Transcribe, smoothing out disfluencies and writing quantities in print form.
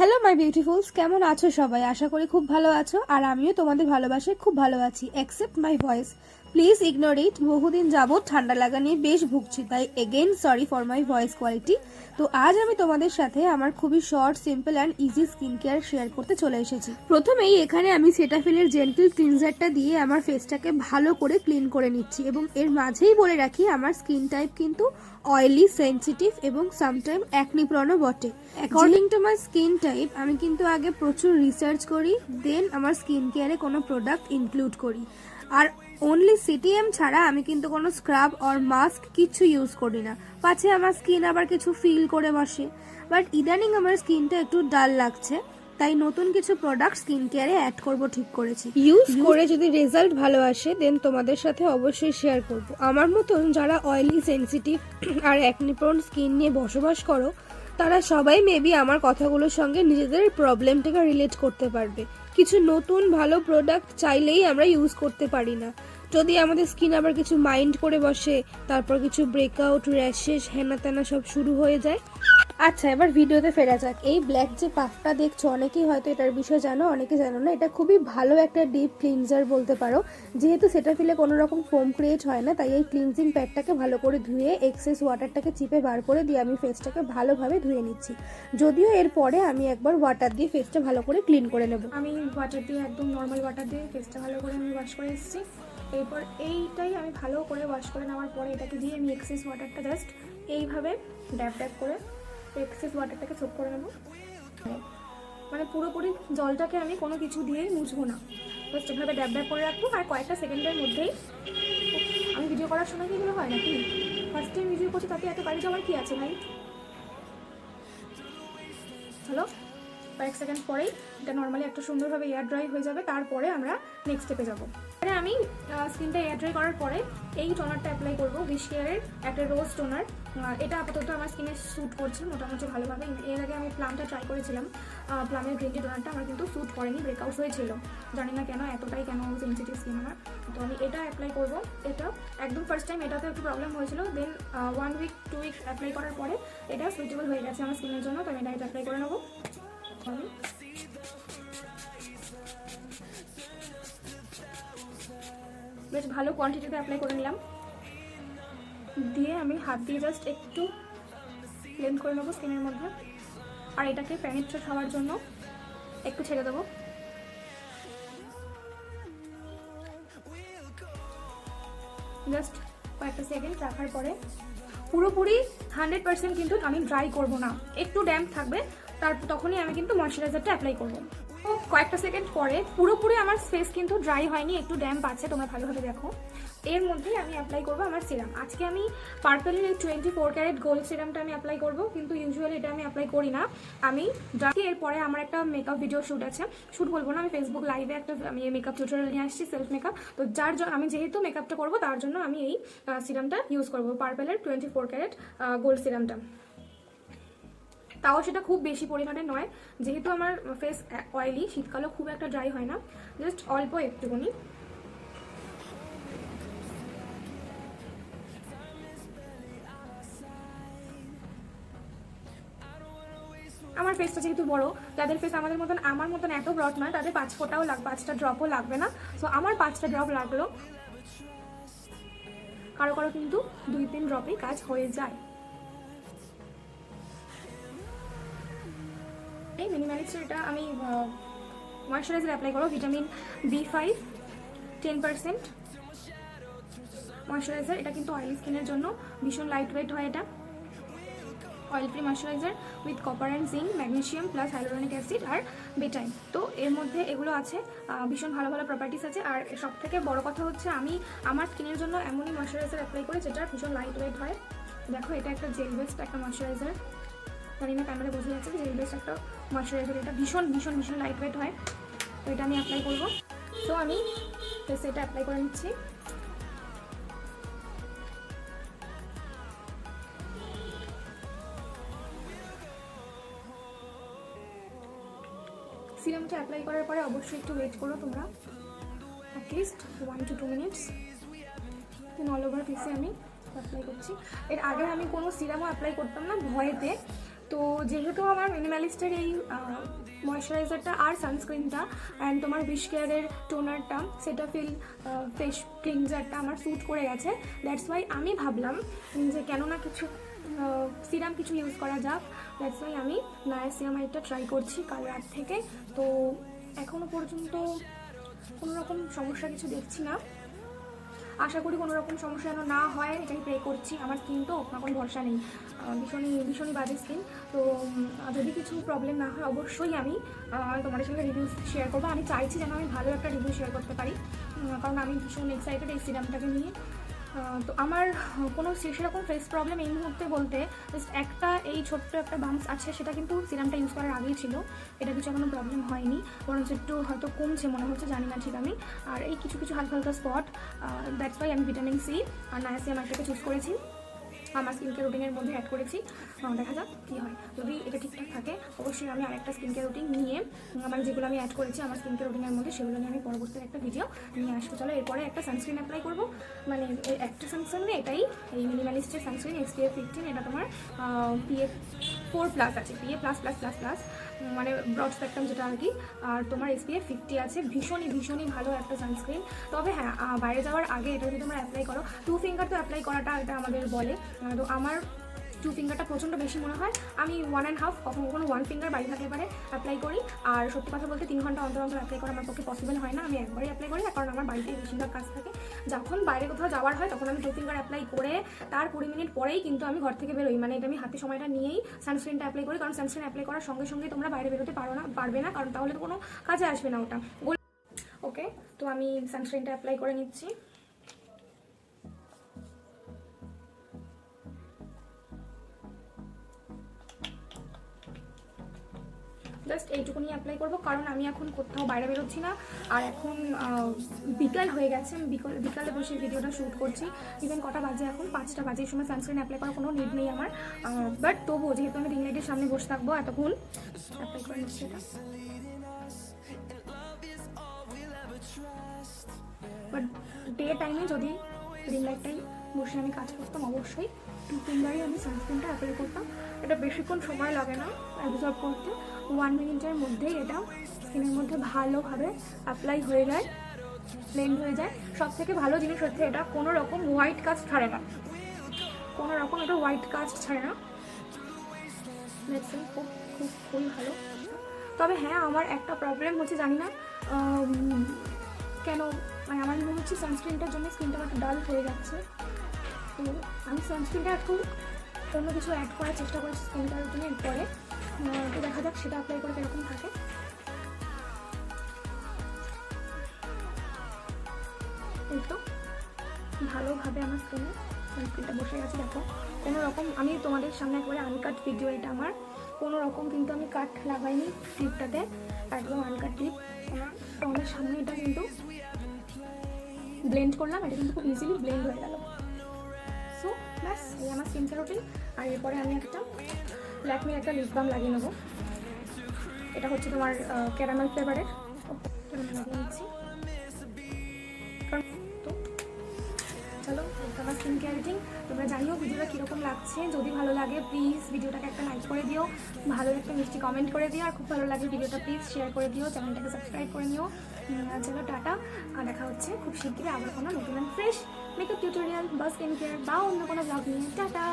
Hello my বিউটিফুলস, কেমন আছো সবাই? আশা করি খুব ভালো আছো, আর আমিও তোমাদের ভালোবাসায় খুব ভালো আছি। Accept my voice, please ignore it. বহুদিন যাবৎ ঠান্ডা লাগা নিয়ে বেশ ভুগছি, তাই again sorry for my voice quality. তো আজ আমি তোমাদের সাথে আমার খুবই short, simple and easy skin care share করতে চলে এসেছি। প্রথমেই এখানে আমি সেটাফিলের জেন্টল ক্লিনজারটা দিয়ে আমার ফেসটাকে ভালো করে ক্লিন করে নিচ্ছি, এবং এর মাঝেই বলে রাখি আমার স্কিন টাইপ কিন্তু অয়েলি, সেন্সিটিভ এবং সামটাইম অ্যাকনি প্রনও বটে। According to my skin type আমি কিন্তু আগে প্রচুর রিসার্চ করি, দেন আমার স্কিন কেয়ারে কোনো প্রোডাক্ট ইনক্লুড করি। আর অনলি সিটিএম ছাড়া আমি কিন্তু কোনো স্ক্রাব অর মাস্ক কিছু ইউজ করি না, পাছে আমার স্কিন আবার কিছু ফিল করে বসে। বাট ইদানিং আমার স্কিনটা একটু ডাল লাগছে, তাই নতুন কিছু প্রোডাক্ট স্কিন কেয়ারে অ্যাড করব ঠিক করেছি। ইউজ করে যদি রেজাল্ট ভালো আসে দেন তোমাদের সাথে অবশ্যই শেয়ার করব। আমার মতন যারা অয়েলি, সেন্সিটিভ আর অ্যাকনি প্রোন স্কিন নিয়ে বসবাস করো, তারা সবাই মেবি আমার কথাগুলোর সঙ্গে নিজেদের প্রবলেমটাকে রিলেট করতে পারবে। কিছু নতুন ভালো প্রোডাক্ট চাইলেই আমরা ইউজ করতে পারি না, যদি আমাদের স্কিন আবার কিছু মাইন্ড করে বসে, তারপর কিছু ব্রেকআউট, র্যাশেস, হেনা তেনা সব শুরু হয়ে যায়। আচ্ছা, এবার ভিডিওতে ফেরা যাক। এই ব্ল্যাক যে পাফটা দেখছো, অনেকেই হয়তো এটার বিষয়ে জানো, অনেকে জানো না। এটা খুবই ভালো একটা ডিপ ক্লিনজার বলতে পারো। যেহেতু সেটাফিলে কোনো রকম ফোম ক্রিয়েট হয় না, তাই এই ক্লিনজিং প্যাডটাকে ভালো করে ধুয়ে এক্সেস ওয়াটারটাকে চিপে বার করে দিয়ে আমি ফেসটাকে ভালোভাবে ধুয়ে নিচ্ছি। যদিও এরপরে আমি একবার ওয়াটার দিয়ে ফেসটা ভালো করে ক্লিন করে নেব। আমি ওয়াটার দিয়ে, একদম নর্মাল ওয়াটার দিয়ে ফেসটা ভালো করে আমি ওয়াশ করে এসেছি। এরপর এইটাই আমি ভালো করে ওয়াশ করে নেওয়ার পরে এটাকে দিয়ে আমি এক্সেস ওয়াটারটা জাস্ট এইভাবে ড্যাব ড্যাব করে এক্সেস ওয়াটারটাকে সোক করে নেব। মানে পুরোপুরি জলটাকে আমি কোনো কিছু দিয়েই মুছবো না, জাস্ট এভাবে ড্যাব ড্যাব করে রাখবো। আর কয়েকটা সেকেন্ডের মধ্যেই, আমি ভিডিও করার সময় কি এগুলো হয় নাকি? ফার্স্ট টাইম ভিডিও করছি, তাতে এত গাড়ি যাওয়ার কি আছে ভাই? হ্যালো, কয়েক সেকেন্ড পরেই এটা নর্মালি একটা সুন্দরভাবে এয়ার ড্রাই হয়ে যাবে। তারপরে আমরা নেক্সট স্টেপে যাবো। এবারে আমি স্কিনটা এয়ার ড্রাই করার পরে এই টোনারটা অ্যাপ্লাই করবো, উইশ কেয়ারের একটা রোজ টোনার। এটা আপাতত আমার স্কিনে স্যুট করছে মোটামুটি ভালোভাবে। এর আগে আমি প্লামটা ট্রাই করেছিলাম, প্লামের গ্রিন টি টোনারটা আমার কিন্তু স্যুট করেনি, ব্রেকআউট হয়েছিল। জানি না কেন, এতটাই কেন সেন্সিটিভ স্কিন আমার। তো আমি এটা অ্যাপ্লাই করবো। এটা একদম ফার্স্ট টাইম এটাতে একটু প্রবলেম হয়েছিল, দেন 1 উইক 2 উইক অ্যাপ্লাই করার পরে এটা সুইটেবল হয়ে গেছে আমার স্কিনের জন্য। তো আমি এটা অ্যাপ্লাই করে নেবো। বেশ ভালো কোয়ান্টিটিতে অ্যাপ্লাই করে নিলাম, দিয়ে আমি হাত দিয়ে জাস্ট একটু ব্লেন্ড করে নেবো স্কিনের মধ্যে। আর এটাকে পেনিট্রেট হওয়ার জন্য একটু ছেড়ে দেবো। জাস্ট কয়েকটা সেকেন্ড রাখার পরে পুরোপুরি 100% কিন্তু আমি ড্রাই করব না, একটু ড্যাম্প থাকবে, তখনই আমি কিন্তু ময়শ্চারাইজারটা অ্যাপ্লাই করব। তো কয়েকটা সেকেন্ড পরে পুরোপুরি আমার ফেস কিন্তু ড্রাই হয়নি, একটু ড্যাম্প আছে, তোমরা ভালোভাবে দেখো। এর মধ্যেই আমি অ্যাপ্লাই করবো আমার সিরাম। আজকে আমি পার্পেলের এই 24 ক্যারেট গোল্ড সিরামটা আমি অ্যাপ্লাই করবো, কিন্তু ইউজুয়ালি এটা আমি অ্যাপ্লাই করি না। আমি এরপরে আমার একটা মেকআপ ভিডিও শ্যুট আছে, শ্যুট বলবো না, আমি ফেসবুক লাইভে একটা আমি মেকআপ টিউটোরিয়াল নিয়ে আসছি, সেলফ মেকআপ। তো আমি যেহেতু মেকআপটা করবো, তার জন্য আমি এই সিরামটা ইউজ করবো, পার্পেলের 24 ক্যারেট গোল্ড সিরামটা। তাও সেটা খুব বেশি পরিমাণে নয়, যেহেতু আমার ফেস অয়েলি, শীতকালেও খুব একটা ড্রাই হয় না, জাস্ট অল্প একটুখানি। আমার ফেসটা যেহেতু বড়, যাদের ফেস আমাদের মতন, আমার মতন এত ব্রড নয়, তাদের 5 ফোঁটাও 5টা ড্রপও লাগবে না। সো আমার 5টা ড্রপ লাগলো, কারো কারো কিন্তু 2-3 ড্রপেই কাজ হয়ে যায়। এই মিনিমালিস্টের এটা আমি ময়শ্চারাইজার অ্যাপ্লাই করবো, ভিটামিন B5 10% ময়শ্চারাইজার। এটা কিন্তু অয়েলি স্কিনের জন্য ভীষণ লাইট ওয়েট হয়। এটা oil free moisturiser with copper and zinc, magnesium plus hyaluronic acid আর বেটাইন। তো এর মধ্যে এগুলো আছে, ভীষণ ভালো ভালো প্রপার্টিস আছে। আর সব থেকে বড় কথা হচ্ছে, আমি আমার স্কিনের জন্য এমনই ময়শ্চারাইজার অ্যাপ্লাই করি যেটা ভীষণ লাইট ওয়েট হয়। দেখো, এটা একটা জেল বেসড একটা ময়শ্চারাইজার, জানি না ক্যামেরা বোঝা যাচ্ছে, জেল বেসড একটা ময়শ্চারাইজার। এটা ভীষণ ভীষণ ভীষণ লাইট ওয়েট হয়। তো এটা আমি অ্যাপ্লাই করবো। তো আমি ফেসে এটা অ্যাপ্লাই করে নিচ্ছি। সিরামটা অ্যাপ্লাই করার পরে অবশ্যই একটু ওয়েট করো তোমরা, at least 1 to 2 minutes. Then all over ফেসে আমি অ্যাপ্লাই করছি। এর আগে আমি কোনো সিরামও অ্যাপ্লাই করতাম না ভয়েতে, তো যেহেতু আমার মিনিমালিস্টের এই ময়শ্চারাইজারটা আর সানস্ক্রিনটা অ্যান্ড তোমার উইশ কেয়ারের টোনারটা সেটাফিল ফেস ক্লিনজারটা আমার স্যুট করে গেছে, দ্যাটস ওয়াই আমি ভাবলাম যে কেন না কিছু সিরাম কিছু ইউজ করা যাক। দ্যাটস ওয়াই আমি নায়াসিয়ামাইডটা ট্রাই করছি কাল রাত থেকে। তো এখনও পর্যন্ত কোনো রকম সমস্যা কিছু দেখছি না, আশা করি কোনো রকম সমস্যা যেন না হয়, এটাই প্রে করছি। আমার স্কিন তো কোনো ভরসা নেই, ভীষণই বাজে স্কিন। তো যদি কিছু প্রবলেম না হয় অবশ্যই আমি তোমাদের সঙ্গে রিভিউ শেয়ার করবো। আমি চাইছি যেন আমি ভালো একটা রিভিউ শেয়ার করতে পারি, কারণ আমি ভীষণ এক্সাইটেড এই সিরামটাকে নিয়ে। তো আমার কোনো সেরকম ফেস প্রবলেম এই মুহূর্তে বলতে জাস্ট একটা এই ছোট্ট একটা বাম্পস আছে, সেটা কিন্তু সিরামটা ইউজ করার আগেই ছিল। এটা কিছু এখনো প্রবলেম হয়নি, বরঞ্চ একটু হয়তো কমছে মনে হচ্ছে, জানি না ঠিক আমি। আর এই কিছু হালকা হালকা স্পট, দ্যাটস ওয়াই আমি ভিটামিন সি আর নায়াসিয়ামাইডটাকে চুজ করেছি, আমার স্কিন কেয়ার রুটিনের মধ্যে অ্যাড করেছি। দেখা যাক কী হয়। যদি এটা ঠিকঠাক থাকে অবশ্যই আমি আরেকটা স্কিন কেয়ার রুটিন নিয়ে, মানে যেগুলো আমি অ্যাড করেছি আমার স্কিন কেয়ার রুটিনের মধ্যে, সেগুলো নিয়ে আমি পরবর্তী একটা ভিডিও নিয়ে আসবো। চলো এরপরে একটা সানস্ক্রিন অ্যাপ্লাই করবো, মানে একটা সানস্ক্রিন এটাই, এই মিনিমালিস্টের সানস্ক্রিন SPF 15। এটা তোমার PA 4+ আছে, PA++++, মানে ব্রড স্পেকট্রাম যেটা আর কি। আর তোমার SPF 50 আছে, ভীষণই ভালো একটা সানস্ক্রিন। তবে হ্যাঁ, বাইরে যাওয়ার আগে এটা যদি তোমরা অ্যাপ্লাই করো, 2 ফিঙ্গার তো অ্যাপ্লাই করাটা এটা আমাদের বলে। তো আমার 2 ফিঙ্গারটা প্রচণ্ড বেশি মনে হয়, আমি 1.5 কখনো 1 ফিঙ্গার বাড়ি থাকতে পারে অ্যাপ্লাই করি। আর সত্যি কথা বলতে 3 ঘন্টা অন্তর অ্যাপ্লাই করা আমার পক্ষে পসিবল হয় না, আমি একবারই অ্যাপ্লাই করি, কারণ আমার বাড়িতে বেশিরভাগ কাজ থাকে। যখন বাইরে কোথাও যাওয়ার হয় তখন আমি 2 ফিঙ্গার অ্যাপ্লাই করে তার 20 মিনিট পরেই কিন্তু আমি ঘর থেকে বেরোই, মানে এটা আমি হাতে সময়টা নিয়েই সানস্ক্রিনটা অ্যাপ্লাই করি, কারণ সানস্ক্রিন অ্যাপ্লাই করার সঙ্গে সঙ্গে তোমরা বাইরে বেরোতে পারবে না, কারণ তাহলে তো কোনো কাজে আসবে না ওটা। ওকে, তো আমি সানস্ক্রিনটা অ্যাপ্লাই করে নিচ্ছি। জাস্ট এইটুকুনি অ্যাপ্লাই করবো, কারণ আমি এখন কোথাও বাইরে বেরোচ্ছি না। আর এখন বিকাল হয়ে গেছে, আমি বিকালে বসে ভিডিওটা শ্যুট করছি। ইভেন কটা বাজে এখন, 5টা বাজে, এই সময় সানস্ক্রিন অ্যাপ্লাই করার কোনো নিড নেই আমার। বাট তবুও যেহেতু আমি রিং লাইটের সামনে বসে থাকবো এতক্ষণ, অ্যাপ্লাই করে নিচ্ছি এটা। বাট ডে টাইমে যদি রিং লাইটটাই বসে আমি কাজ করতাম, অবশ্যই 2 ফিঙ্গারই আমি সানস্ক্রিনটা অ্যাপ্লাই করতাম। এটা বেশিক্ষণ সময় লাগে না অ্যাবজর্ব করতে, 1 মিনিটের মধ্যেই এটা স্কিনের মধ্যে ভালোভাবে অ্যাপ্লাই হয়ে যায়, ব্লেন্ড হয়ে যায়। সব থেকে ভালো জিনিস হচ্ছে এটা কোনো রকম হোয়াইট কাস্ট ছাড়ে না, কোনো রকম এটা হোয়াইট কাস্ট ছাড়ে না। খুবই ভালো। তবে হ্যাঁ, আমার একটা প্রবলেম হচ্ছে, জানি না কেন, মানে আমার মনে হচ্ছে সানস্ক্রিনটার জন্য স্কিনটা একটা ডাল হয়ে যাচ্ছে। তো আমি সানস্ক্রিনটা একটু অন্য কিছু অ্যাড করার চেষ্টা করেছি স্কিনটার রুটিনের পরে। তো দেখা যাক সেটা অ্যাপ্লাই করে কীরকম থাকে। এই তো ভালোভাবে আমার স্কিনে সানস্ক্রিনটা বসে গেছে। দেখো কোনো রকম, আমি তোমাদের সামনে একবারে আনকাট ভিডিও, এটা আমার কোনো রকম কিন্তু আমি কাট লাগাইনি টিপটাতে, একদম আনকাট টিপ। তোমাদের সামনে এটা কিন্তু ব্লেন্ড করলাম, এটা কিন্তু খুব ইজিলি ব্লেন্ড হয়ে গেল। সো ব্যাস, এই আমার স্কিন কেয়ার রুটিন। আর এরপরে আমি একটা ল্যাকমির একটা লিপ বাম লাগিয়ে নেবো, এটা হচ্ছে তোমার ক্যারামেল ফ্লেভারের, লাগিয়ে নিচ্ছি। তো চলো, আমার স্কিন কেয়ার রুটিন। তোমরা জানিও ভিডিওটা কীরকম লাগছে, যদি ভালো লাগে প্লিজ ভিডিওটাকে একটা লাইক করে দিও, ভালো একটা মিষ্টি কমেন্ট করে দিও, আর খুব ভালো লাগে ভিডিওটা প্লিজ শেয়ার করে দিও, চ্যানেলটাকে সাবস্ক্রাইব করে নিও। চলো টাটা, দেখা হচ্ছে খুব শীঘ্রই আবার কোনো নতুন ফ্রেশ মেকআপ টিউটোরিয়াল বা স্কিন কেয়ার বা অন্য কোনো ব্লগ নিয়ে। টাটা।